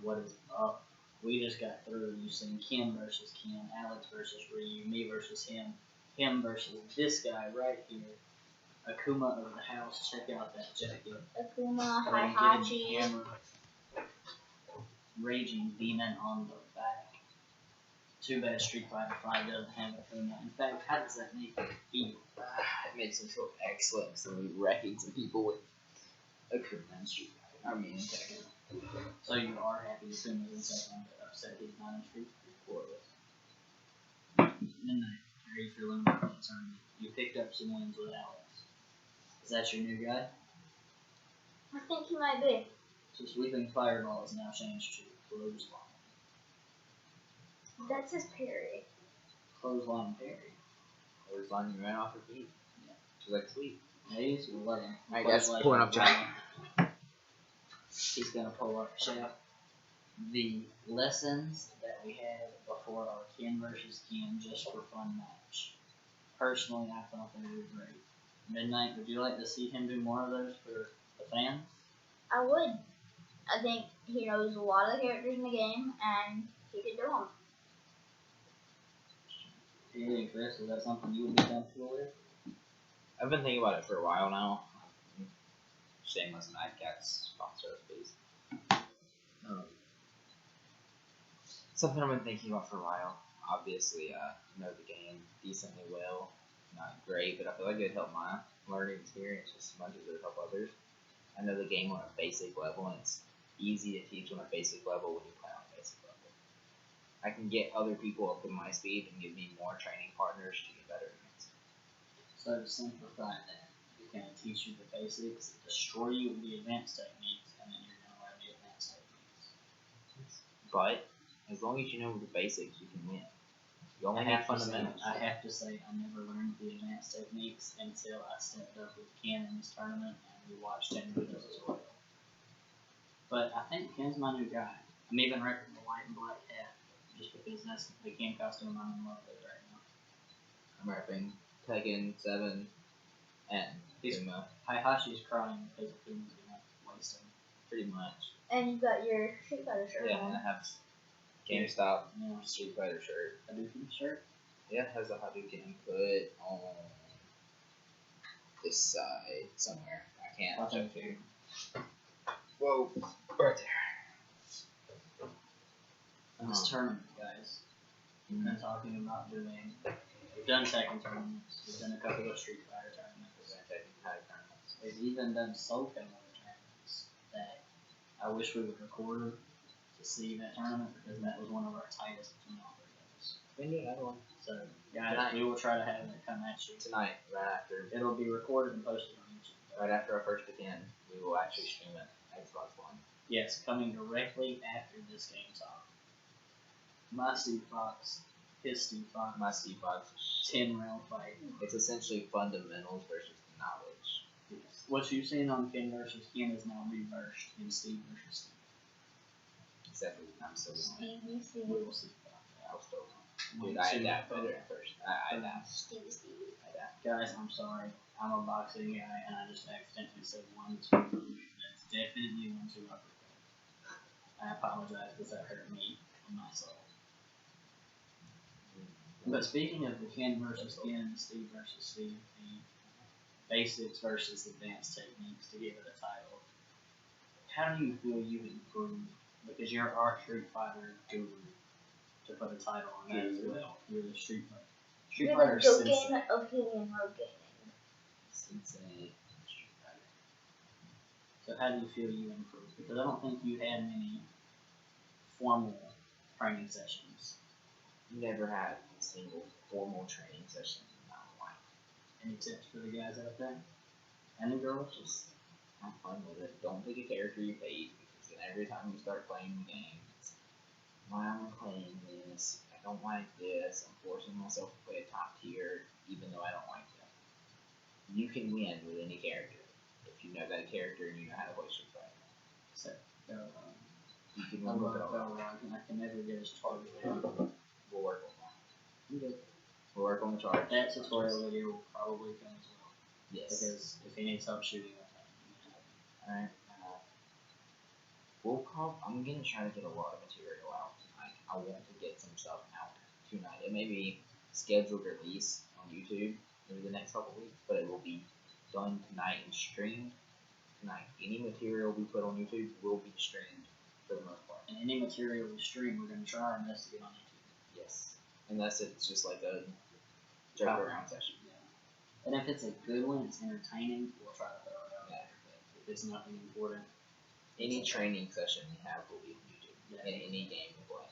what is up? We just got through. You seen Kim versus Ken, Alex versus Ryu, me versus him versus this guy right here. Akuma of the house. Check out that jacket. Akuma, Hihachi. Raging Demon on the back. Too bad Street Fighter 5 doesn't have Akuma. In fact, how does that make you feel? It makes me feel excellent because I'm wrecking some people with Akuma and Street Fighter. I mean, Tekken. So you are happy Akuma's in second, but upset he's not in Street Fighter 4. Midnight, how are you feeling about that tournament? You picked up some wins with Alex. Is that your new guy? I think he might be. So Sweeping Fireball is now changed to Clothesline. That's his parry. Clothesline parry. Clothesline, you ran off her feet. Yeah. She's like, sweet. He's 11. Alright, guys, pulling up Jack. He's going to pull up Chef. The lessons that we had before our Ken versus Ken just for fun match. Personally, I thought they were great. Midnight, would you like to see him do more of those for the fans? I would. I think he knows a lot of the characters in the game, and he could do them. Hey, Chris, is that something you would be comfortable with? I've been thinking about it for a while now. Shameless Madcats sponsor, please. Something I've been thinking about for a while. Obviously, know the game decently well. Not great, but I feel like it would help my learning experience just as much as it would help others. I know the game on a basic level, and it's easy to teach on a basic level when you play on a basic level. I can get other people up to my speed and give me more training partners to get better against. So to simplify that, we can teach you the basics, destroy you with the advanced techniques, and then you're going to learn the advanced techniques. But as long as you know the basics, you can win. You only have fundamentals. I have to say, I never learned the advanced techniques until I stepped up with Ken in this tournament and we watched him do this as well. But I think Ken's my new guy. I'm even repping the white and black hat just because that's the Ken costume I'm in love with right now. I'm repping Tekken 7 and Akuma. Hihachi's crying because Akuma's going to waste him. Pretty much. And you got your Street Fighter shirt Yeah, on. and I have GameStop Street Fighter shirt. Hadouken shirt? Yeah, it has a Hadouken put on this side somewhere. I can't Watch show out. you. Whoa, right there. In this tournament, guys, we've been talking about doing. We've done Tekken tournaments. We've done a couple of Street Fighter tournaments. We're gonna take tournaments. We've even done Soul Calibur tournaments that I wish we would record to see that tournament because that was one of our tightest between all three of us. We can do another one. So, guys, Tonight. we will try to have that come at you. Tonight, right after. It'll be recorded and posted on YouTube. Right after our first weekend, we will actually stream it. Xbox One. Yes, coming directly after this game talk. My Steve Fox, his Steve Fox, My Steve Fox. 10-round fight. It's essentially fundamentals versus knowledge. Yes. What you've seen on Ken versus Ken is now reversed in Steve versus Steve. Except for I'm still going. Stevie. We will see about that. I'll still go. Dude, I adapt better at first. I adapt. Stevie. Guys, I'm sorry. I'm a boxing guy, and I just accidentally said 1-2. That's definitely 1-2 uppercut. I apologize because that hurt me and my soul. But speaking of the Ken versus Ken, Steve versus Steve, the basics versus advanced techniques to give it a title, how do you feel you've improved? Because you're our Street Fighter guru, to put a title on that as well. You're the Street Fighter. Street You're Fighter the Joe sensei. game of Helium Road Gaming. Sensei. Street Fighter. So how do you feel you improved? Because I don't think you had many formal training sessions. Never had a single formal training session in my life. Any tips for the guys out there? And the girls? Just have fun with it. Don't pick a character you hate because then every time you start playing the game, it's why am I playing this? I don't like this. I'm forcing myself to play a top tier even though I don't like them. You can win with any character if you know that character and you know how to play Street Fighter. So, You can I win love with it all. I can never get as charged. We'll work on that. Okay. We'll work on the charge. That tutorial video will probably come as well. Yes. Because if he needs help shooting with that, Alright. I'm gonna try to get a lot of material out tonight. I want to get some stuff out tonight. It may be scheduled release on YouTube over the next couple weeks, but it will be done tonight and streamed tonight. Any material we put on YouTube will be streamed for the most part. And any material we stream, we're gonna try our best to get on YouTube. Yes, unless it's just like a joke around session. Yeah. And if it's a good one, it's entertaining, we'll try to throw it out there. But if it's nothing important, any training session we have will be on YouTube. In any game we play.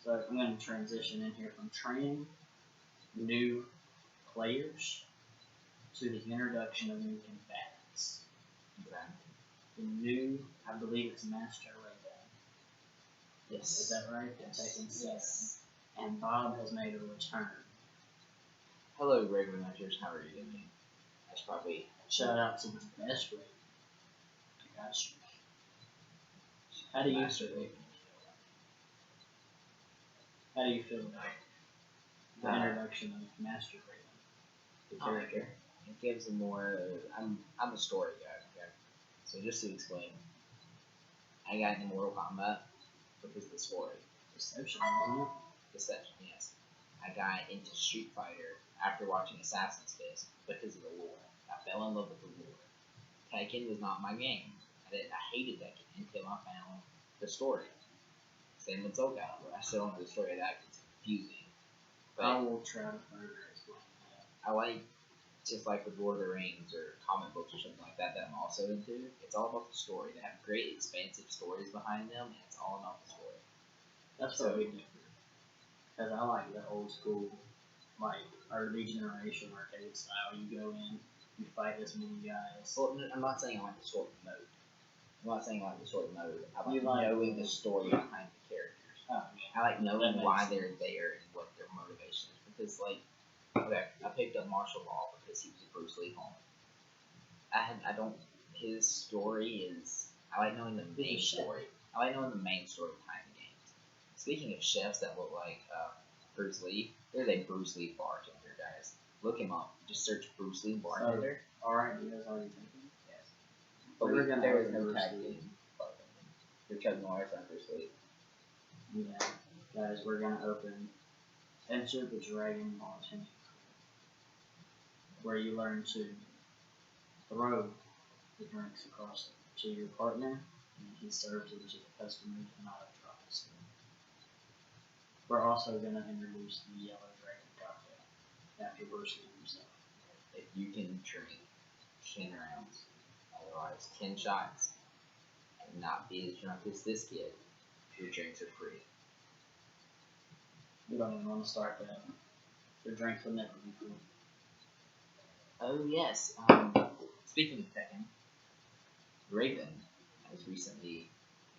So I'm going to transition in here from training new players to the introduction of new combatants. Okay. The new, I believe it's Master Raven. Yes. Is that right? Yes. Yes. And Bob has made a return. Hello, Raven Hunters. How are you doing? That's probably Shout out to the best Raven. I got you. How do you Master Raven. How do you feel about the introduction of Master Raven? The character. It gives a more. I'm a story guy. Okay? So just to explain, I got into Mortal Kombat because of the story. Deception, isn't it? Deception, yes. I got into Street Fighter after watching Assassin's Fist because of the lore. I fell in love with the lore. Tekken was not my game. I hated Tekken until I found the story. Same with Soul Calibur. I still don't know the story of that because it's confusing. But I will try to further explain that. I like, just like with Lord of the Rings or comic books or something like that I'm also into, it's all about the story. They have great, expansive stories behind them, and it's all about the story. That's So- what we differ. Because I like the old school, like, early generation arcade style. You go in, you fight as many guys. Well, I'm not saying I like the story mode. I'm not saying I like the story mode. I You like like- knowing the story behind the characters. Oh, I like That knowing makes why sense. they're there and what their motivation is. Because, like, okay, I picked up martial law because he was a Bruce Lee clone. His story is, I like knowing the main He's a chef. story. I like knowing the main story behind the games. Speaking of chefs that look like Bruce Lee, there's a Bruce Lee bartender, guys. Look him up. Just search Bruce Lee bartender. Alright, you guys already taken? Yes. But We're gonna there is open no Bruce tag Lee. team. Your Chuck Norris on Bruce Lee. Yeah. Guys, we're gonna open Enter the Dragon Bartending School, where you learn to throw the drinks across to your partner, and he serves it to the customers and not a drop of spoon. We're also gonna introduce the Yellow Dragon cocktail after Bruce Lee himself. If you can drink 10 rounds, otherwise 10 shots, and not be as drunk as this kid, your drinks are free. We don't even want to start that. The drinks will never be free. Oh yes. Speaking of Tekken, Raven has recently.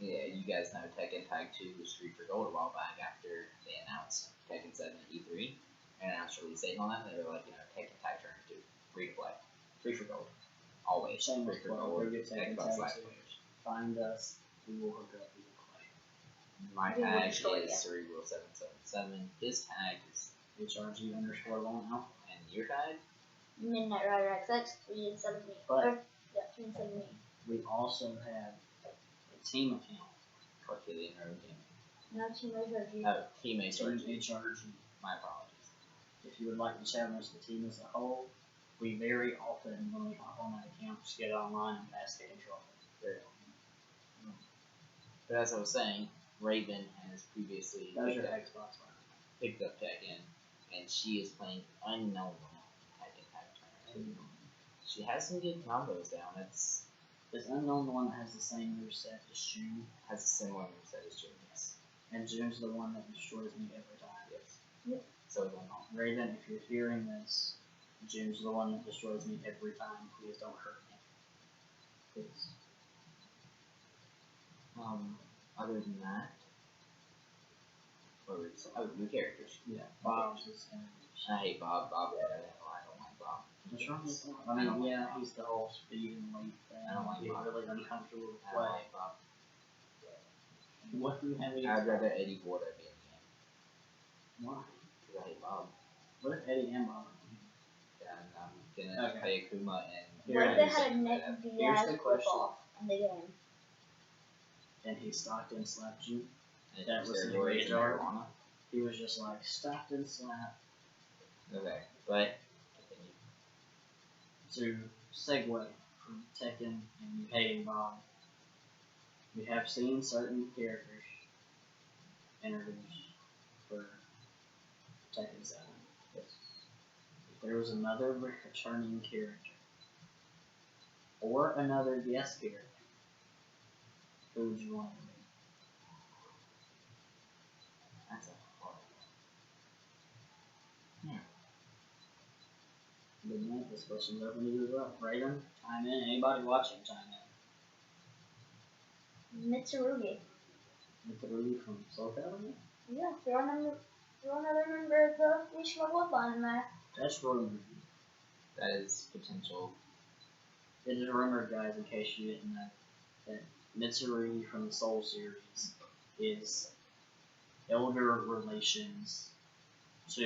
Yeah, you guys know Tekken Tag 2 was Street for Gold a while back after they announced Tekken 7 at E3 and announced release date on that. They were like, Tekken Tag Turn 2, free to play, free for gold, always Same free with for Gold. gold. We're good Tekken Xbox Tag Live 2. players. Find us, we will hook up, we will play. My We will tag destroy is you. Cerebral777. His tag is, HRG_1 and your tag? Midnight Rider XX 370. But- Or, yeah, 370. We also have a team account. Herculean Road Game. No, Team HRG. Oh, Team Team HRG. HRG. My apologies. If you would like to challenge the team as a whole, we very often, when we hop on that account, just get online and pass game trouble. Very often. But as I was saying, Raven has previously Those are picked up, Xbox Live. picked up Tekken, and she is playing unknown Tekken Tag Tournament. She has some good combos down. It's Is Unknown the one that has the same moveset as June? has a similar moveset as June. Yes. And June's the one that destroys me every time. Yes. Yep. So is Unknown. Raven, if you're hearing this, June's the one that destroys me every time. Please don't hurt me. Please. Other than that, what were we saying? Oh, new characters. Yeah. Bob's is introduced. I hate Bob. I don't like Bob. What's wrong with Bob? I mean, yeah, he's the whole speed and weight thing. I don't like He's Bob. really uncomfortable to I don't play. like Bob. What do you have against I'd Bob? rather Eddie Gordo be in the game Why? because I hate Bob. What if Eddie and Bob are in here? And I'm gonna Okay. play Akuma and. Here What it if they is. had a Nick Here's Diaz the flip question. off in the game? and he Stockton slapped you. And That was the steroids rage and art. marijuana. He was just like Stockton slap. Okay, but continue. To segue from Tekken and you hating Bob, we have seen certain characters introduced for Tekken 7. Yes. If there was another returning character, or another guest character, who would you want to be? That's a hard Good night. This question's open to you as well. Raven, chime in. Anybody watching, chime in. Mitsurugi. Mitsurugi from Soul Calibur? Yeah, throw another member of the Mishima Bloodline in there. That's rumored. That is potential. It is rumored, guys, in case you didn't know, that Mitsurugi from the Soul series is elder relations to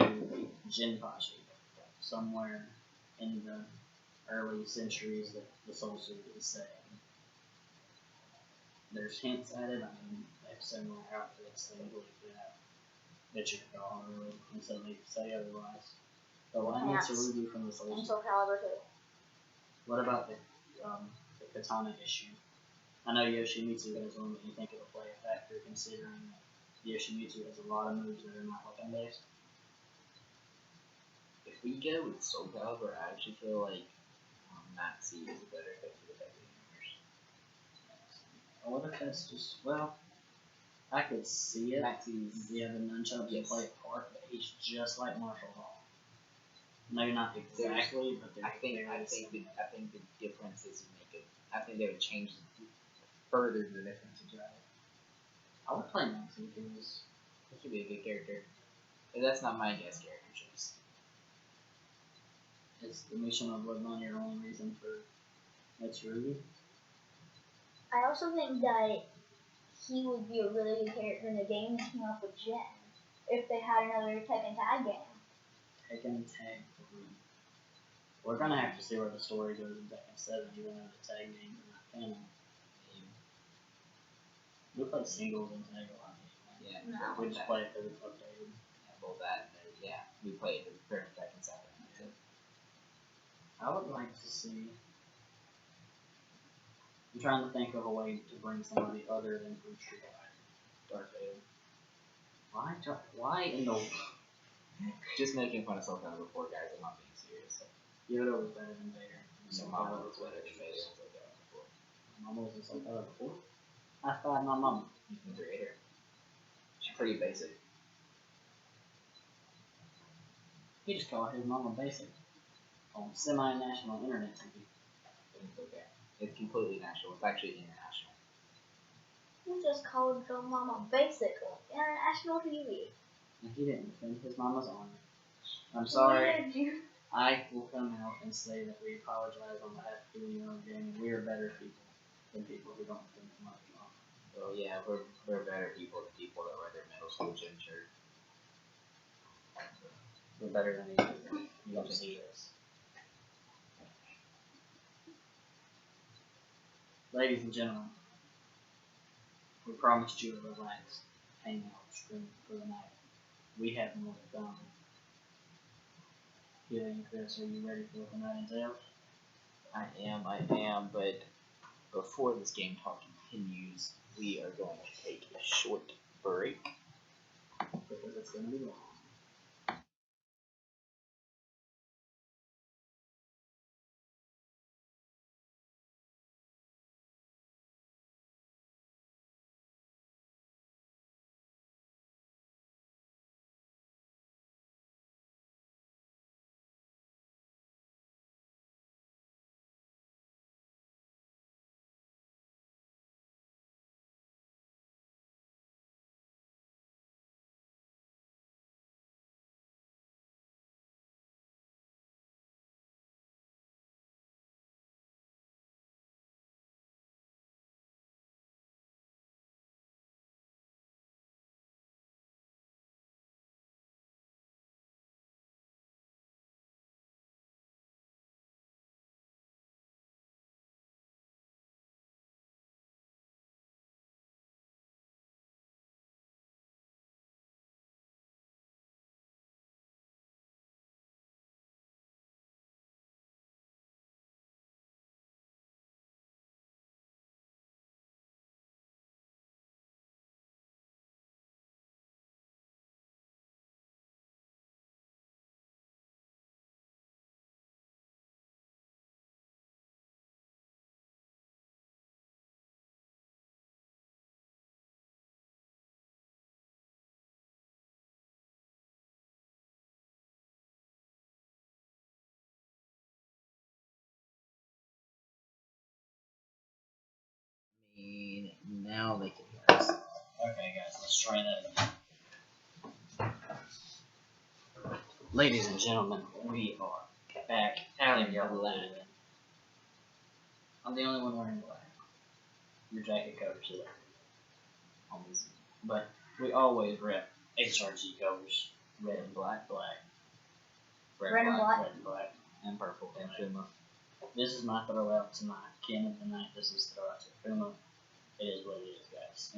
Jinpachi, somewhere in the early centuries that the Soul series is set in. There's hints at it. I mean, they have similar outfits, things like that. That you can call really, until they say otherwise. But why Pants. Mitsurugi from the Soul And series? Soul Calibur too. What about the katana issue? I know Yoshimitsu has one, but you think it'll play a factor considering that Yoshimitsu has a lot of moves that are not weapon based? If we go with Soul Calibur, I actually feel like Maxi is a better fit for the Tekken universe. I wonder if that's just, well, I could see it. Maxi's, Yeah, the nunchucks Yes. play a part, but he's just like Marshall Hall. Maybe not exactly, but they're I think very the similar. difference is make it. I think they would change further the difference in drive. I would play Maxi if he was. He could be a good character. But that's not my guess character choice. Is the Mishima Bloodline your only reason for Mitsurugi? I also think that he would be a really good character in the game that came up with Jin. If they had another Tekken tag game. Tekken Tag 3. We're gonna have to see where the story goes in Tekken 7, even though the tag names are not canon. We play singles and tag a lot. Yeah, No. We just play it because it's updated. well, that, yeah, we played the first Tekken 7. That's it. I would like to see. I'm trying to think of a way to bring somebody other than from Street Fighter. Darth Vader. Why in the. Just making fun of Soul Calibur before, guys. I'm not being serious. Yoda was better than Vader. Your mama was better than Vader in Soul Calibur before. My mama was in Soul Calibur before. I thought my mama. You can create her. She's pretty basic. He just called his mama basic on semi-national internet TV. It's okay. It's completely national. It's actually international. You just called your mama basic on international TV. And he didn't defend his mama's honor. I'm sorry. Why did you? I will come out and say that we apologize on behalf of Julio Gaming. We are better people than people who don't defend their mother's honor. Well, yeah, we're better people than people that wear their middle school gym shirt. We're better than each other. You don't see this. Ladies and gentlemen, we promised you a relaxed hangout stream for the night. We have more to come. Kelly and Chris, are you ready for what the night entails? I am, but before this game talk continues, we are going to take a short break. Because it's going to be long. And now they can hear us. Okay, guys, let's try that again. Ladies and gentlemen, we are back out in black. I'm the only one wearing black. Your jacket covers it. Almost. But we always rep HRG colors. Red and black, black. Red and black. Red and black. And purple. And Puma. This is my throwout tonight. Ken of the night, this is throwout to Puma. It is what it is, guys.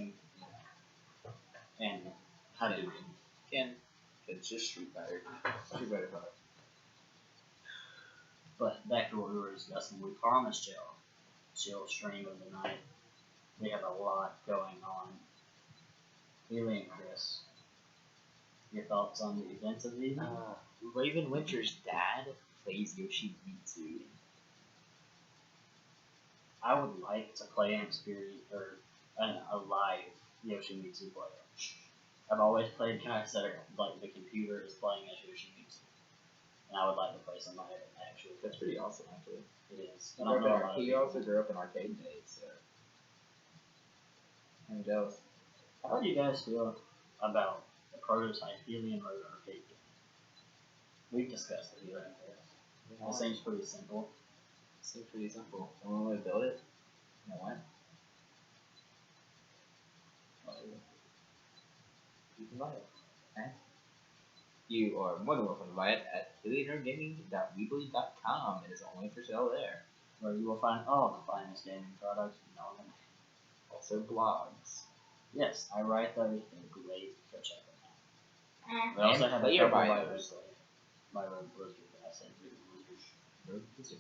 And how do you Ken, it's just Street Fighter. Street Fighter 5. But back to what we were discussing, we promised y'all chill stream of the night. We have a lot going on. Haley and Chris, your thoughts on the events of the evening? Raven Winter's dad plays Yoshimitsu. I would like to play an experience or a live Yoshimitsu player. I've always played kind of set up like the computer is playing as Yoshimitsu, and I would like to play somebody that actually. That's pretty awesome, actually. It is. He also grew up in arcade days, so I'm jealous. How do you guys feel about the prototype Helium Road arcade game? We've discussed the Helium Road. It seems pretty simple. Seems pretty simple. Someone would build it. You know what? You can buy it. Okay? You are more than welcome to buy it at billionairegaming.weebly.com. It is only for sale there. Where you will find all the finest gaming products known and also blogs. Yes, I write those. They're great. Go check them out. Eh. We also have a player couple bios. by Road Blizzard. I said Road Blizzard. Road Blizzard.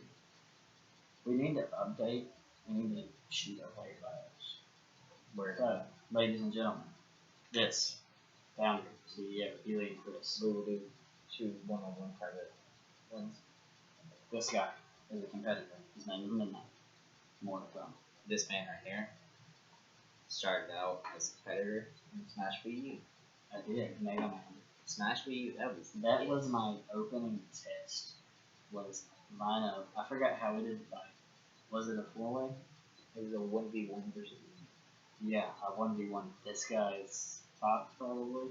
We need to update. We need to shoot our player bios. Where? So, ladies and gentlemen, this founder, CEO, Healy and Chris. We will do 2 one-on-one private ones. This guy is a competitor. His name is Midnight. More to come. This man right here started out as a competitor in Smash Wii U. I did. Mega Man. Smash Wii U, That was my opening test. Was line up. I forgot how we did the fight. Was it a 4-way? It was a 1v1 versus Yeah, a 1v1. This guy's Fox probably.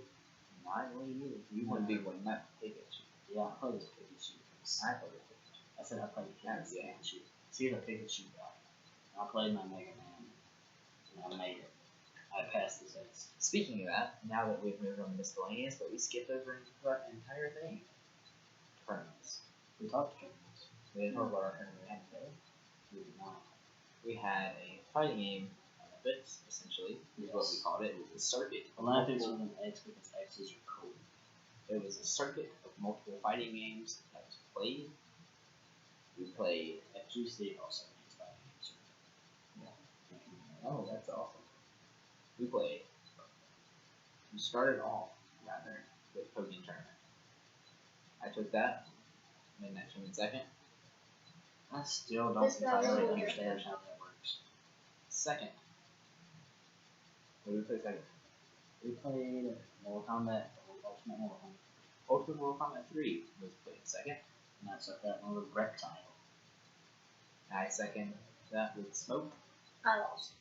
not only you. You 1v1, not Pikachu. Yeah, I played as Pikachu. I played with Pikachu. I said I played against Yeah. Pikachu. See the Pikachu guy. I played my Mega Man, and I made it. I passed the test. Speaking of that, now that we've moved on to miscellaneous, but we skipped over that entire thing. Tournaments. We talked to tournaments. We didn't talk about our tournament we had today. We did not. We had a fighting game Olympics, essentially, is what we called it. It was a circuit. Olympics with an X because X's are cool. It was a circuit of multiple fighting games that was played. We played. FGC also makes fighting games. Oh, that's awesome. We played. We started off, rather, with Pokemon Tournament. I took that. Made that tournament second. I still don't This guy entirely really understand good. how that works. Second. What did we play second? We played Mortal Kombat, Ultimate Mortal Kombat, Ultimate Mortal Kombat 3 was played second. and I took that one with Reptile. I second that with Smoke. I lost.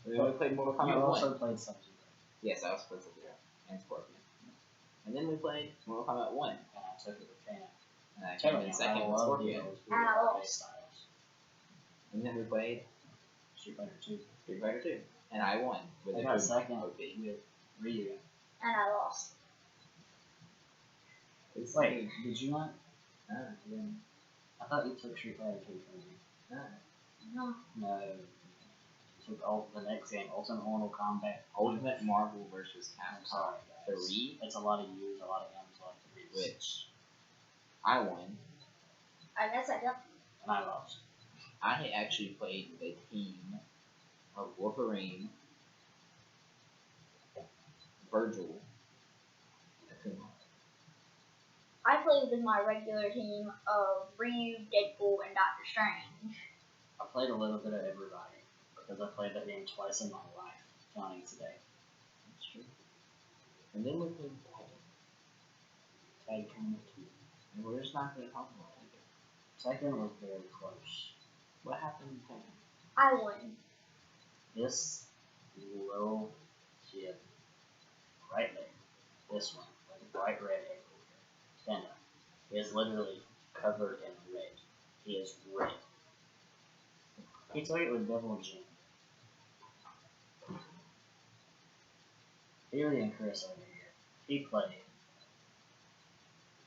We only played Mortal You Kombat 1. also played Sub-Zero, Yes, I also played Sub-Zero and Scorpion. And then we played Mortal Kombat 1. and I took it with Kano. And I came in second with Scorpion. And I lost. Styles. And then we played Street Fighter 2. Street Fighter 2. And I won with I a got good second OP. with Ryu. And I lost. It's Wait, did you not? then, I thought you took Street Fighter 2 from me. No. No. You took the next game, Ultimate Mortal Kombat. Ultimate Marvel vs. I'm Capcom sorry, guys. 3, It's a lot of U's, a lot of M's, a lot of 3's. which I won. I guess I got. And I lost. I actually played with a team of Wolverine, Virgil, and Akuma. I played with my regular team of Ryu, Deadpool, and Doctor Strange. I played a little bit of everybody because I played that game twice in my life, counting today. That's true. And then we played Tekken. Tekken 2. And we're just not going to talk about Tekken. Tekken was very close. What happened in Tekken? I win. This little kid right there, this one, like a bright red hair, stand up, is literally covered in red. He is red. He played with Devil Jim. Haley and Chris over here. He played.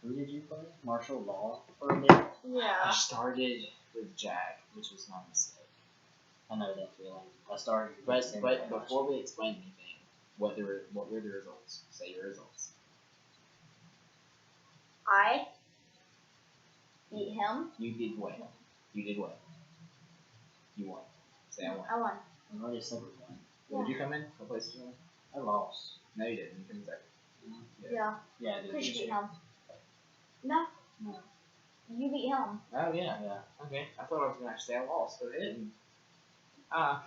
Who did you play? Martial Law for a bit? I Yeah. started with Jack, which was my mistake. I know that feeling. I started. But before we explain anything, what were the results? Say your results. I beat him. You did well. You did well. You won. Say I won. I won. I'm already separate one. Where did you come in? What place did you win? I lost. No, you didn't. You came in second. Yeah. Yeah, I did. Because you beat him. No. No. You beat him. Oh yeah. Yeah. Okay. I thought I was gonna actually say I lost, but I didn't. Ah.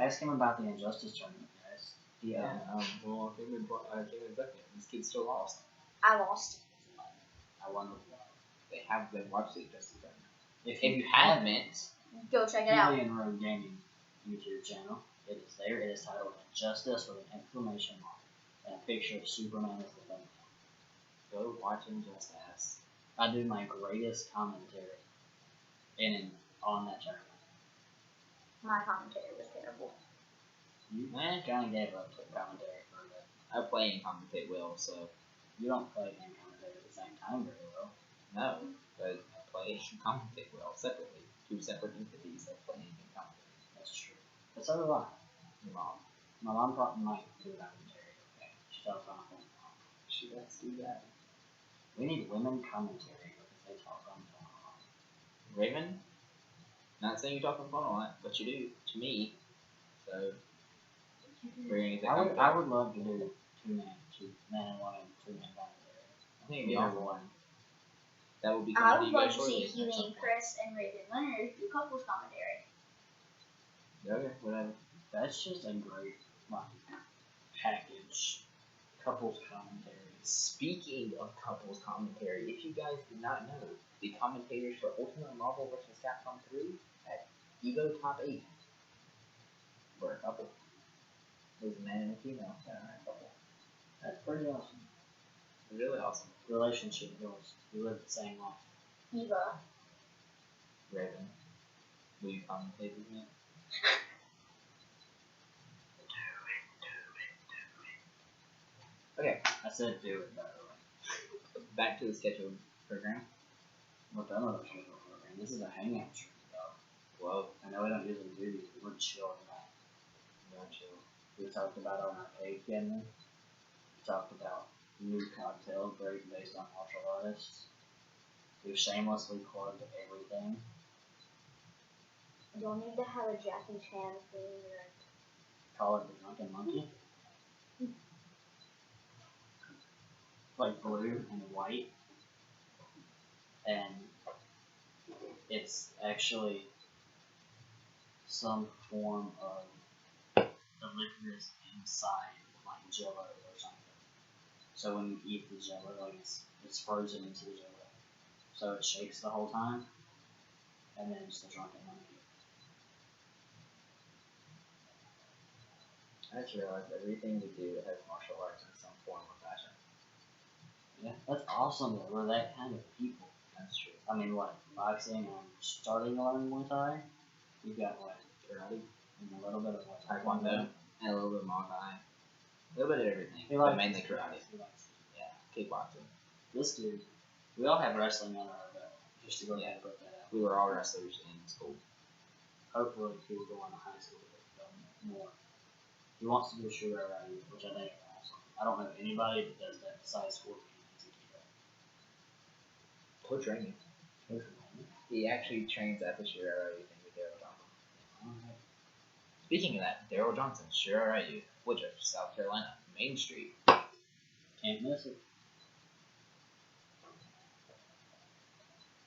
Ask him about the Injustice tournament, guys. Yeah. Well, I came in second. This kid still lost. I lost. I won with one. They have been watching the Justice Tournament. If you haven't, Go check it out. Haley and Rogue Gaming YouTube channel, it is there. It is titled Injustice with an exclamation mark and a picture of Superman as the thumbnail. go watch Injustice. I do my greatest commentary on that tournament. My commentary was terrible. You kind of gave up to commentary for a bit. I play and commentate well, so You don't play and commentate at the same time very well. no, but I play and commentate well separately. Two separate entities that play and commentate. That's true. But so do I. Your mom, My mom taught me to do commentary. Okay. She taught me on phone. she lets do that. We need women commentary because they talk on phone. Raven, not saying you talk on the phone a lot, but you do to me. So we're gonna get that I would love to do two men and one and two man commentary. I think it'd be awesome. One. That would be I coming would to you love guys to see shortly. Healy and Chris and Raven Leonard do couples commentary. Okay, whatever. That's just a great package. Couples commentary. Speaking of couples commentary, if you guys did not know, the commentators for Ultimate Marvel vs. Capcom 3 at Evo Top 8 were a couple. It was a man and a female that are a couple. That's pretty awesome. Really awesome. Relationship goals. We live the same life. Eva. Raven, will you commentate with me? Okay, I said do it, by the way. back to the scheduled program. We're done with our schedule program. This is a hangout stream, though. Whoa, I know we don't usually do these, but we're chill tonight. no chill. We talked about our arcade family. We talked about new cocktails based on martial artists. We've shamelessly plugged everything. You'll need to have a Jackie Chan theme or Call it the Drunken Monkey. Like blue and white. And it's actually some form of the liquor is inside, like Jello or something. So when you eat the Jello, like it's frozen into the Jello, so it shakes the whole time, and then it's the Drunken Monkey. I just realized everything we do has martial arts in some form or fashion. Yeah, that's awesome that we're that kind of people. That's true. I mean, what, boxing and starting to learn Muay Thai? You've got what, karate and a little bit of what, Taekwondo and a little bit of Muay Thai. A little bit of everything, He but likes mainly it. karate. He likes it. Yeah, kickboxing. This dude, we all have wrestling under our belt. Just to go ahead and put that out. We were all wrestlers in school. Hopefully, he will go on to high school to become more. He wants to do Shura Ryu, which I think is awesome. I don't know anybody that does that besides 14 as a keto. Co-training. He actually trains at the Shirarayu thing with Daryl Johnson. Speaking of that, Daryl Johnson, Shirarayu, Woodruff, South Carolina, Main Street. Can't miss it.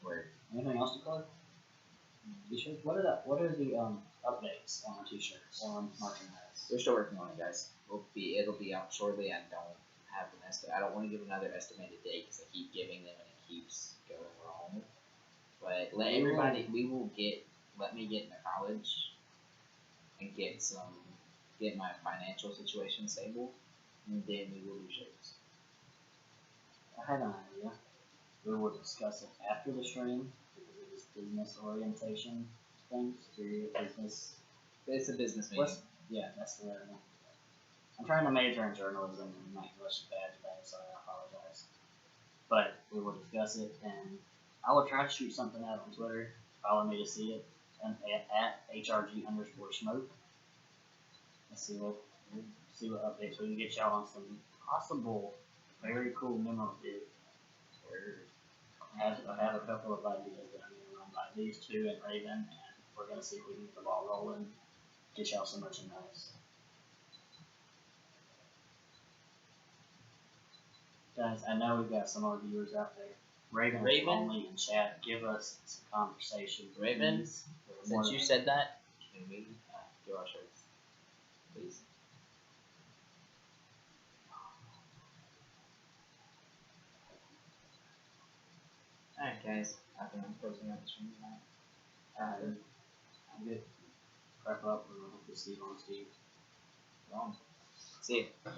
Where Anything else to plug? T-shirts? What are the updates on our t-shirts or on merchandise? we're still working on it, guys. It'll be out shortly. I don't have an estimate. I don't want to give another estimated date because I keep giving them and it keeps going wrong. But let me get into college and get my financial situation stable, and then we will do shows. I had an idea. We will discuss it after the stream because it is business orientation things. Business. It's a business meeting. Yeah, that's the word I want. I'm trying to major in journalism and my English is bad today, so I apologize. But we will discuss it, and I will try to shoot something out on Twitter. Follow me to see it, and at HRG_smoke. Let's see what updates we can get y'all on some possible very cool memorabilia. I have a couple of ideas that I'm gonna run by these two and Raven, and we're gonna see if we can get the ball rolling, get y'all some merchandise. Guys, I know we've got some more viewers out there. Raven is only in chat. Give us some conversation. Raven, since you said that, can we do our shirts, please? Alright, guys. I think I'm closing out the stream now. I'm good. Wrap up. We're going to Steve on Steve. Wrong. See you.